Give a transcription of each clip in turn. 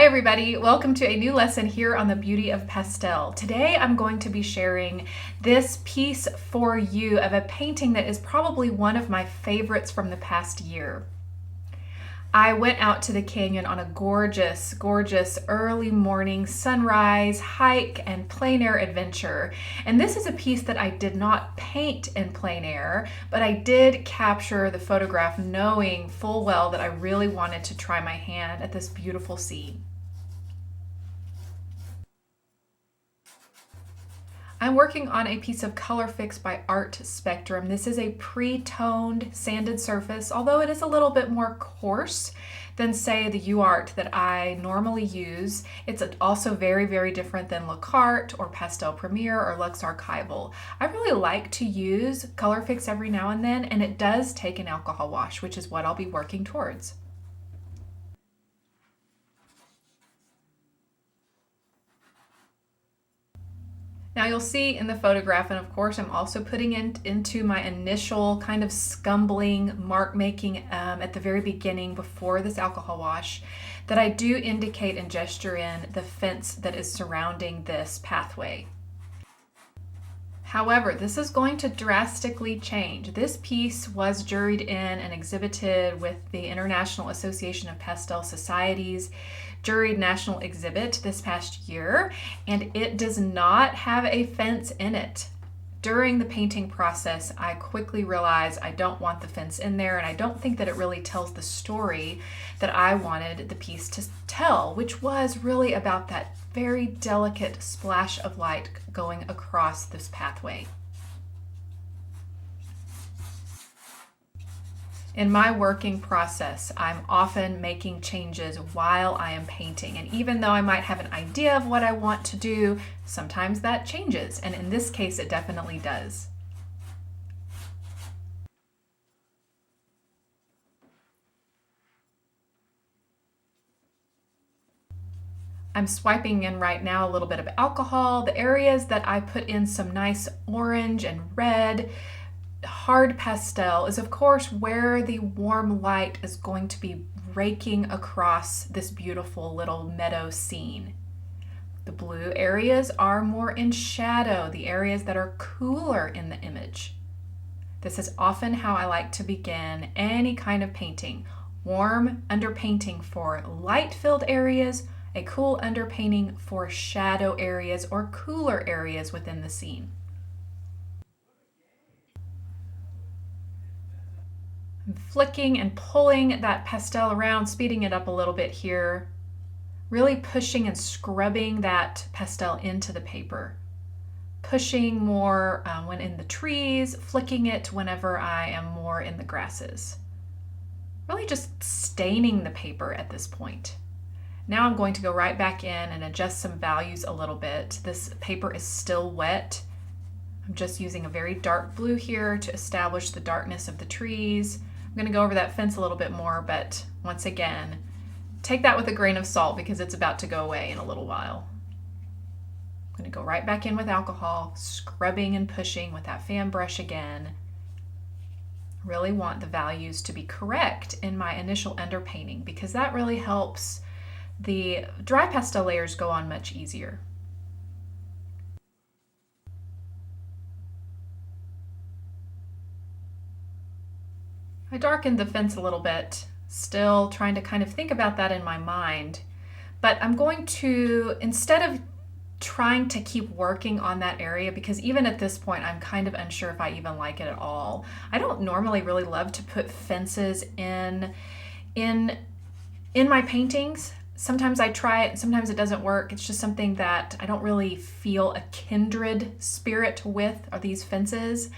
everybody, welcome to a new lesson here on the Beauty of Pastel. Today I'm going to be sharing this piece for you of a painting that is probably one of my favorites from the past year. I went out to the canyon on a gorgeous, gorgeous early morning sunrise hike and plein air adventure. And this is a piece that I did not paint in plein air, but I did capture the photograph knowing full well that I really wanted to try my hand at this beautiful scene. I'm working on a piece of Color Fix by Art Spectrum. This is a pre-toned sanded surface, although it is a little bit more coarse than say the UArt that I normally use. It's also very, very different than Lacarte or Pastel Premier or Lux Archival. I really like to use Color Fix every now and then, and it does take an alcohol wash, which is what I'll be working towards. Now you'll see in the photograph, and of course I'm also putting into my initial kind of scumbling mark making at the very beginning before this alcohol wash, that I do indicate and gesture in the fence that is surrounding this pathway. However, this is going to drastically change. This piece was juried in and exhibited with the International Association of Pastel Societies juried national exhibit this past year, and it does not have a fence in it. During the painting process, I quickly realized I don't want the fence in there, and I don't think that it really tells the story that I wanted the piece to tell, which was really about that very delicate splash of light going across this pathway. In my working process, I'm often making changes while I am painting. And even though I might have an idea of what I want to do, sometimes that changes. And in this case, it definitely does. I'm swiping in right now a little bit of alcohol. The areas that I put in some nice orange and red, hard pastel is of course where the warm light is going to be raking across this beautiful little meadow scene. The blue areas are more in shadow, the areas that are cooler in the image. This is often how I like to begin any kind of painting. Warm underpainting for light-filled areas, a cool underpainting for shadow areas or cooler areas within the scene. I'm flicking and pulling that pastel around, speeding it up a little bit here, really pushing and scrubbing that pastel into the paper. Pushing more when in the trees, flicking it whenever I am more in the grasses. Really just staining the paper at this point. Now I'm going to go right back in and adjust some values a little bit. This paper is still wet. I'm just using a very dark blue here to establish the darkness of the trees. I'm going to go over that fence a little bit more, but once again, take that with a grain of salt because it's about to go away in a little while. I'm going to go right back in with alcohol, scrubbing and pushing with that fan brush again. Really want the values to be correct in my initial underpainting because that really helps the dry pastel layers go on much easier. I darkened the fence a little bit, still trying to kind of think about that in my mind, but I'm going to, instead of trying to keep working on that area, because even at this point I'm kind of unsure if I even like it at all. I don't normally really love to put fences in my paintings. Sometimes I try it, sometimes it doesn't work. It's just something that I don't really feel a kindred spirit with, are these fences.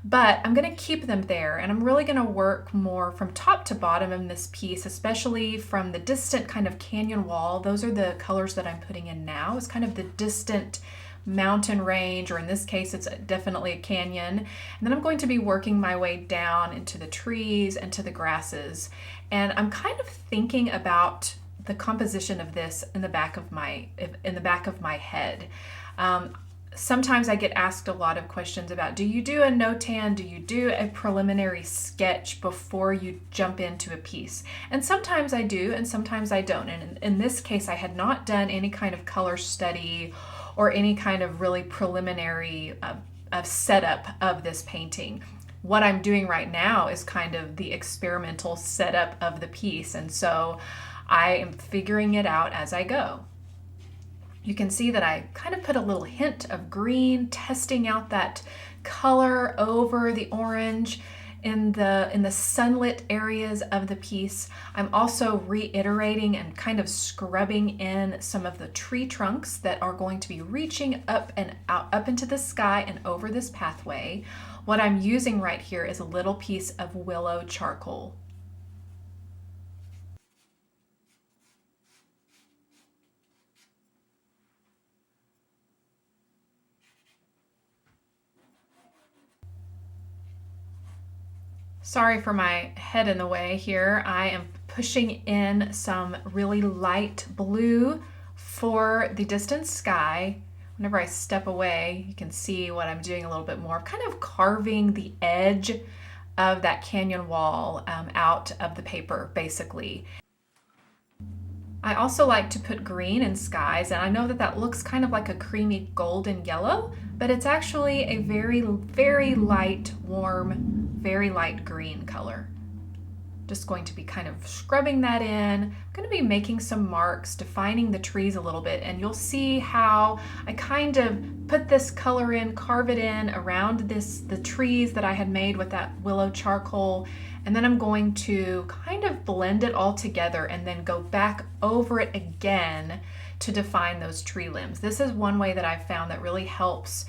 But I'm going to keep them there, and I'm really going to work more from top to bottom in this piece, especially from the distant kind of canyon wall. Those are the colors that I'm putting in now. It's kind of the distant mountain range, or in this case, it's definitely a canyon. And then I'm going to be working my way down into the trees and to the grasses. And I'm kind of thinking about the composition of this in the back of my head. sometimes I get asked a lot of questions about, do you do a no-tan? Do you do a preliminary sketch before you jump into a piece? And sometimes I do, and sometimes I don't. And in this case, I had not done any kind of color study or any kind of really preliminary setup of this painting. What I'm doing right now is kind of the experimental setup of the piece. And so I am figuring it out as I go. You can see that I kind of put a little hint of green, testing out that color over the orange in the sunlit areas of the piece. I'm also reiterating and kind of scrubbing in some of the tree trunks that are going to be reaching up and out, up into the sky and over this pathway. What I'm using right here is a little piece of willow charcoal. Sorry for my head in the way here. I am pushing in some really light blue for the distant sky. Whenever I step away, you can see what I'm doing a little bit more, kind of carving the edge of that canyon wall out of the paper, basically. I also like to put green in skies, and I know that that looks kind of like a creamy golden yellow, but it's actually a very, very light, warm, very light green color. Just going to be kind of scrubbing that in. I'm going to be making some marks, defining the trees a little bit, and you'll see how I kind of put this color in, carve it in around the trees that I had made with that willow charcoal, and then I'm going to kind of blend it all together and then go back over it again to define those tree limbs. This is one way that I've found that really helps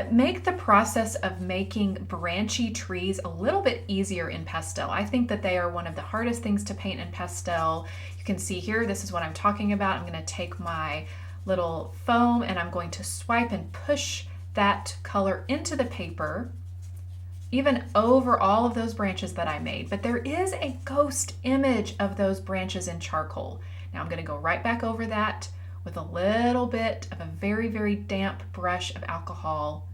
make the process of making branchy trees a little bit easier in pastel. I think that they are one of the hardest things to paint in pastel. You can see here, this is what I'm talking about. I'm going to take my little foam and I'm going to swipe and push that color into the paper, even over all of those branches that I made. But there is a ghost image of those branches in charcoal. Now I'm going to go right back over that with a little bit of a very, very damp brush of alcohol.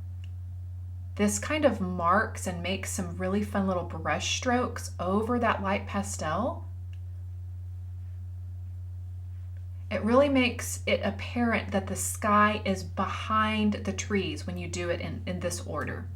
This kind of marks and makes some really fun little brush strokes over that light pastel. It really makes it apparent that the sky is behind the trees when you do it in this order.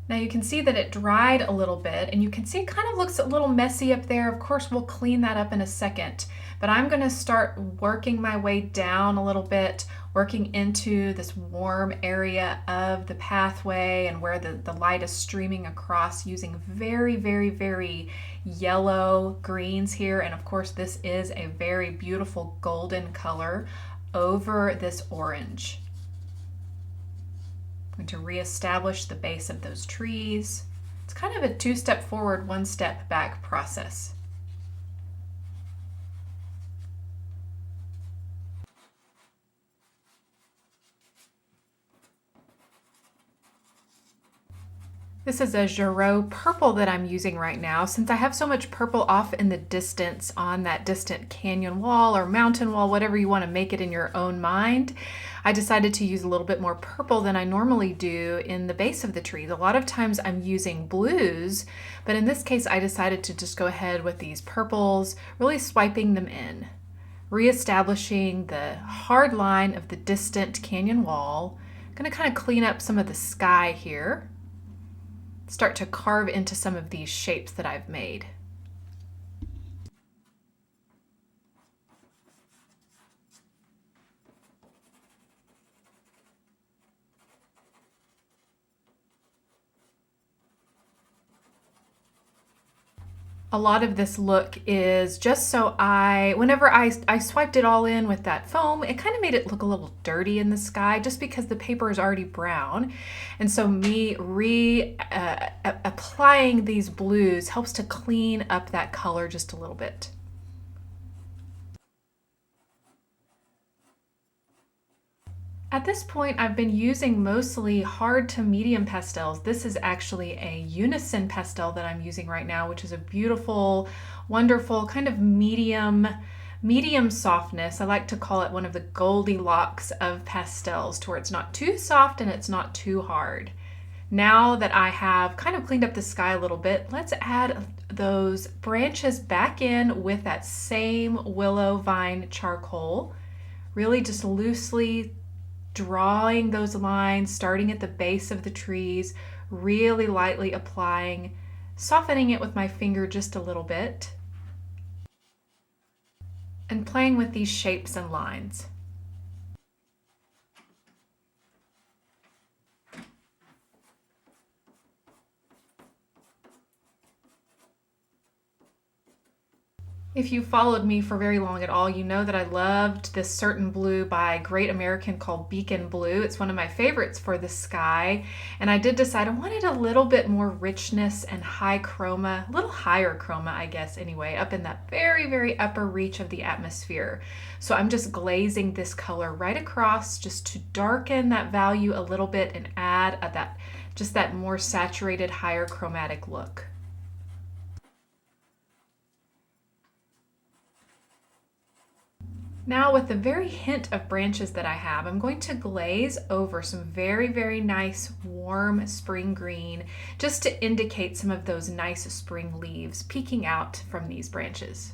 Now you can see that it dried a little bit, and you can see it kind of looks a little messy up there. Of course, we'll clean that up in a second, but I'm going to start working my way down a little bit, working into this warm area of the pathway and where the light is streaming across, using very, very, very yellow greens here. And of course, this is a very beautiful golden color over this orange. I'm going to reestablish the base of those trees. It's kind of a two-step forward, one-step back process. This is a Giraud purple that I'm using right now. Since I have so much purple off in the distance on that distant canyon wall or mountain wall, whatever you want to make it in your own mind, I decided to use a little bit more purple than I normally do in the base of the trees. A lot of times I'm using blues, but in this case I decided to just go ahead with these purples, really swiping them in, reestablishing the hard line of the distant canyon wall. I'm going to kind of clean up some of the sky here. Start to carve into some of these shapes that I've made. A lot of this look is just so whenever I swiped it all in with that foam, it kind of made it look a little dirty in the sky just because the paper is already brown. And so me applying these blues helps to clean up that color just a little bit. At this point, I've been using mostly hard to medium pastels. This is actually a unison pastel that I'm using right now, which is a beautiful, wonderful kind of medium softness. I like to call it one of the Goldilocks of pastels, to where it's not too soft and it's not too hard. Now that I have kind of cleaned up the sky a little bit, let's add those branches back in with that same willow vine charcoal. Really just loosely drawing those lines, starting at the base of the trees, really lightly applying, softening it with my finger just a little bit, and playing with these shapes and lines. If you followed me for very long at all, you know that I loved this certain blue by Great American called Beacon Blue. It's one of my favorites for the sky. And I did decide I wanted a little bit more richness and high chroma, a little higher chroma, I guess, anyway, up in that very, very upper reach of the atmosphere. So I'm just glazing this color right across just to darken that value a little bit and add that more saturated, higher chromatic look. Now with the very hint of branches that I have, I'm going to glaze over some very, very nice warm spring green just to indicate some of those nice spring leaves peeking out from these branches.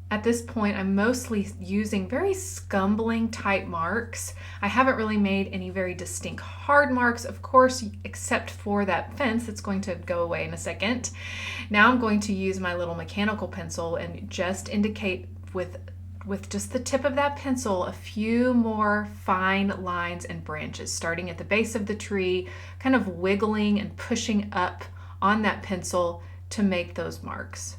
At this point, I'm mostly using very scumbling type marks. I haven't really made any very distinct hard marks, of course, except for that fence that's going to go away in a second. Now I'm going to use my little mechanical pencil and just indicate with just the tip of that pencil a few more fine lines and branches, starting at the base of the tree, kind of wiggling and pushing up on that pencil to make those marks.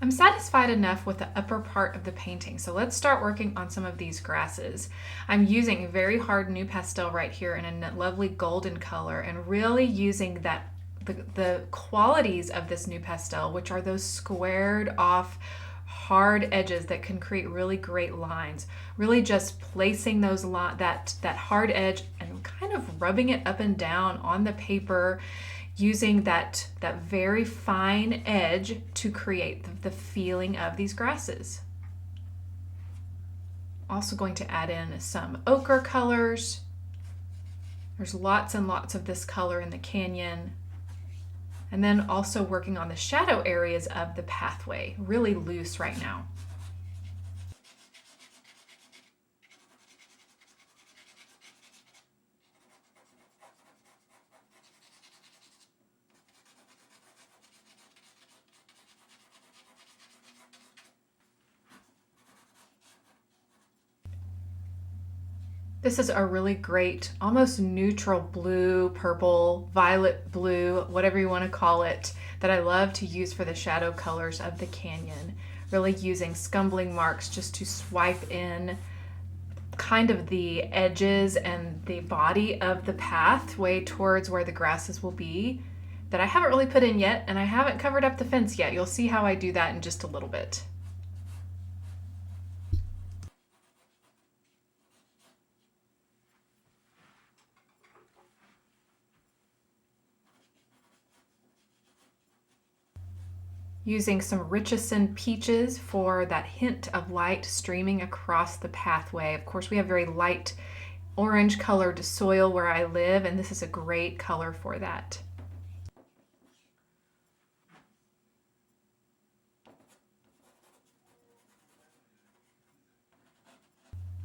I'm satisfied enough with the upper part of the painting, so let's start working on some of these grasses. I'm using a very hard new pastel right here in a lovely golden color, and really using the qualities of this new pastel, which are those squared off hard edges that can create really great lines. Really just placing that hard edge and kind of rubbing it up and down on the paper, using that very fine edge to create the feeling of these grasses. Also going to add in some ochre colors. There's lots and lots of this color in the canyon. And then also working on the shadow areas of the pathway, really loose right now. This is a really great, almost neutral blue, purple, violet blue, whatever you want to call it, that I love to use for the shadow colors of the canyon. Really using scumbling marks just to swipe in kind of the edges and the body of the pathway towards where the grasses will be, that I haven't really put in yet, and I haven't covered up the fence yet. You'll see how I do that in just a little bit. Using some Richardson peaches for that hint of light streaming across the pathway. Of course, we have very light orange colored soil where I live, and this is a great color for that.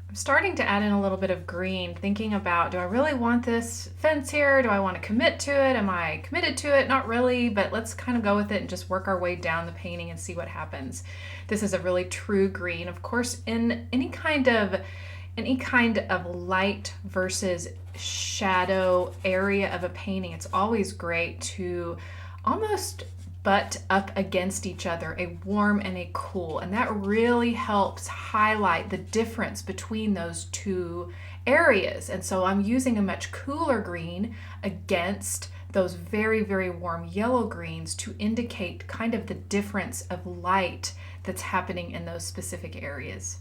I'm starting to add in a little bit of green, thinking about, do I really want this fence here? Do I want to commit to it? Am I committed to it? Not really, but let's kind of go with it and just work our way down the painting and see what happens. This is a really true green. Of course, in any kind of light versus shadow area of a painting, it's always great to almost butt up against each other, a warm and a cool. And that really helps highlight the difference between those two areas. And so I'm using a much cooler green against those very, very warm yellow greens to indicate kind of the difference of light that's happening in those specific areas.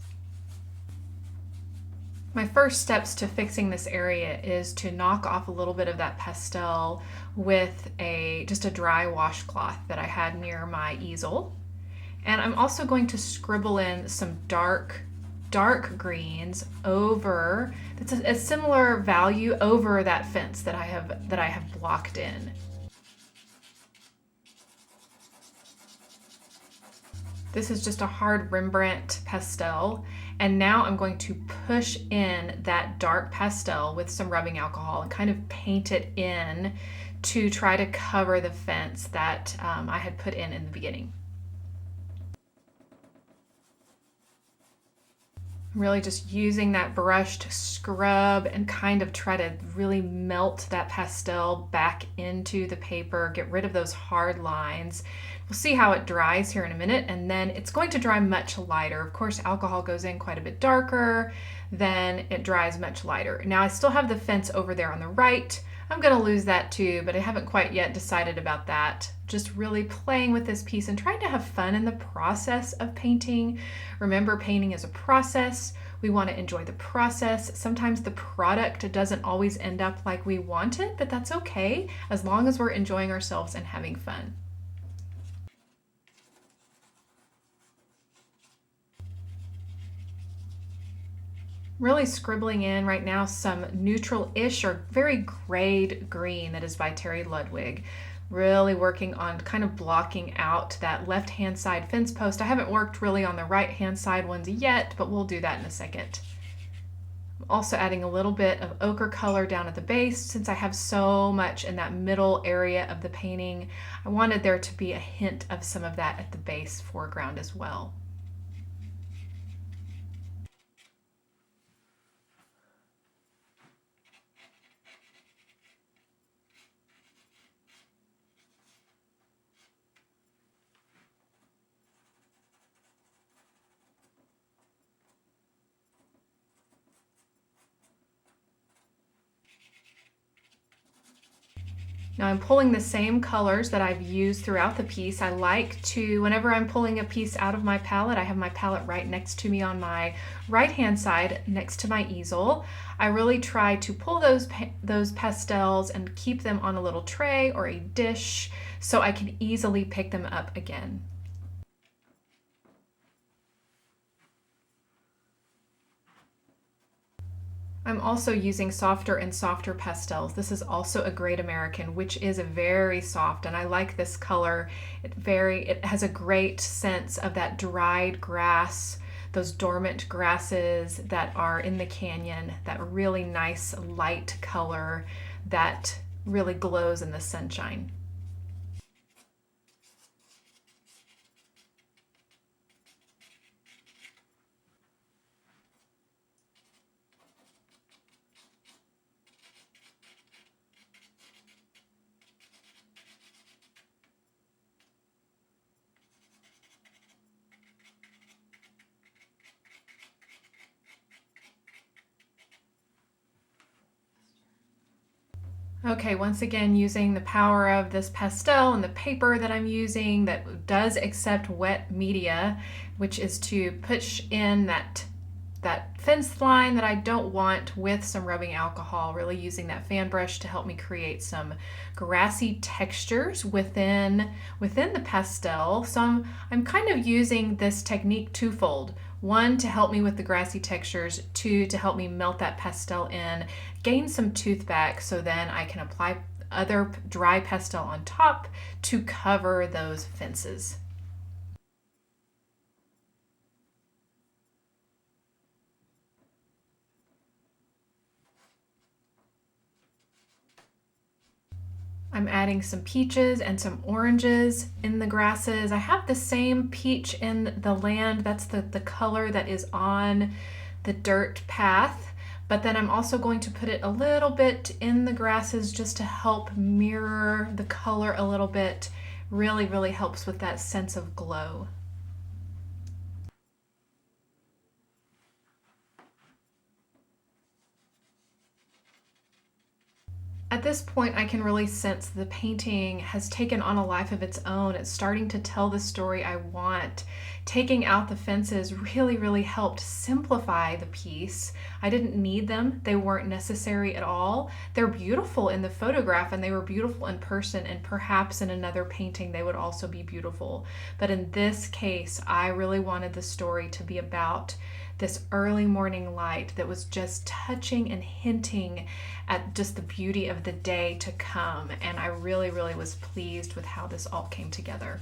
My first steps to fixing this area is to knock off a little bit of that pastel with just a dry washcloth that I had near my easel. And I'm also going to scribble in some dark greens over, that's a similar value over that fence that I have blocked in. This is just a hard Rembrandt pastel, and now I'm going to push in that dark pastel with some rubbing alcohol and kind of paint it in to try to cover the fence that I had put in the beginning. I'm really just using that brush to scrub and kind of try to really melt that pastel back into the paper, get rid of those hard lines. We'll see how it dries here in a minute, and then it's going to dry much lighter. Of course, alcohol goes in quite a bit darker, then it dries much lighter. Now I still have the fence over there on the right. I'm going to lose that too, but I haven't quite yet decided about that. Just really playing with this piece and trying to have fun in the process of painting. Remember, painting is a process. We want to enjoy the process. Sometimes the product doesn't always end up like we want it, but that's okay as long as we're enjoying ourselves and having fun. Really scribbling in right now some neutral-ish or very grayed green that is by Terry Ludwig. Really working on kind of blocking out that left-hand side fence post. I haven't worked really on the right-hand side ones yet, but we'll do that in a second. I'm also adding a little bit of ochre color down at the base. Since I have so much in that middle area of the painting, I wanted there to be a hint of some of that at the base foreground as well. Now I'm pulling the same colors that I've used throughout the piece. I like to, whenever I'm pulling a piece out of my palette, I have my palette right next to me on my right-hand side next to my easel. I really try to pull those pastels and keep them on a little tray or a dish so I can easily pick them up again. I'm also using softer and softer pastels. This is also a Great American, which is a very soft, and I like this color. It has a great sense of that dried grass, those dormant grasses that are in the canyon, that really nice light color that really glows in the sunshine. Okay, once again, using the power of this pastel and the paper that I'm using that does accept wet media, which is to push in that fence line that I don't want with some rubbing alcohol, really using that fan brush to help me create some grassy textures within the pastel. So I'm kind of using this technique twofold. One, to help me with the grassy textures. Two, to help me melt that pastel in, gain some tooth back, so then I can apply other dry pastel on top to cover those fences. I'm adding some peaches and some oranges in the grasses. I have the same peach in the land. That's the color that is on the dirt path. But then I'm also going to put it a little bit in the grasses just to help mirror the color a little bit, really helps with that sense of glow. At this point, I can really sense the painting has taken on a life of its own. It's starting to tell the story I want. Taking out the fences really helped simplify the piece. I didn't need them, they weren't necessary at all. They're beautiful in the photograph and they were beautiful in person, and perhaps in another painting they would also be beautiful. But in this case, I really wanted the story to be about this early morning light that was just touching and hinting at just the beauty of the day to come. And I really was pleased with how this all came together.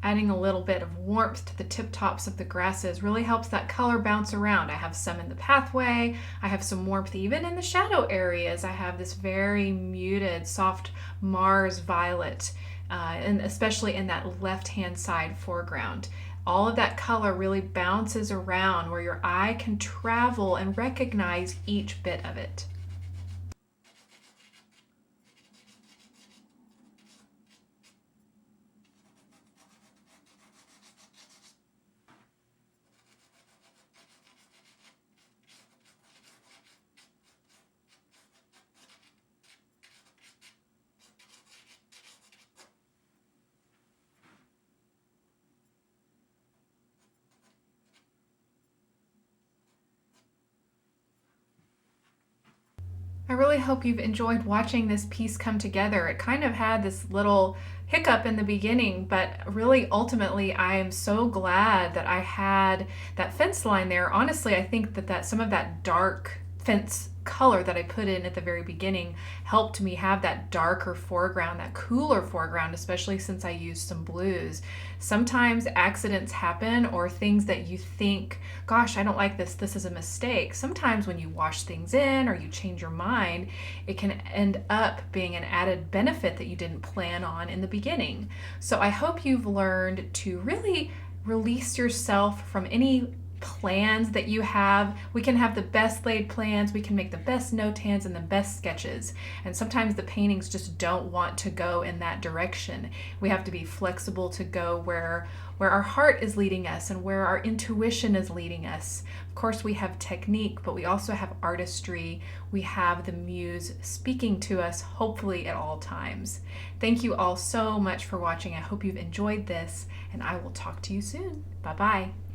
Adding a little bit of warmth to the tip tops of the grasses really helps that color bounce around. I have some in the pathway. I have some warmth even in the shadow areas. I have this very muted, soft Mars violet, and especially in that left-hand side foreground. All of that color really bounces around where your eye can travel and recognize each bit of it. I really hope you've enjoyed watching this piece come together. It kind of had this little hiccup in the beginning, but really ultimately I am so glad that I had that fence line there. Honestly, I think that some of that dark fence color that I put in at the very beginning helped me have that darker foreground, that cooler foreground, especially since I used some blues. Sometimes accidents happen, or things that you think, gosh, I don't like this, this is a mistake. Sometimes when you wash things in or you change your mind, it can end up being an added benefit that you didn't plan on in the beginning. So I hope you've learned to really release yourself from any plans that you have. We can have the best laid plans, we can make the best notans and the best sketches, and sometimes the paintings just don't want to go in that direction. We have to be flexible to go where our heart is leading us and where our intuition is leading us. Of course, we have technique, but we also have artistry. We have the muse speaking to us, hopefully at all times. Thank you all so much for watching. I hope you've enjoyed this, and I will talk to you soon. Bye bye.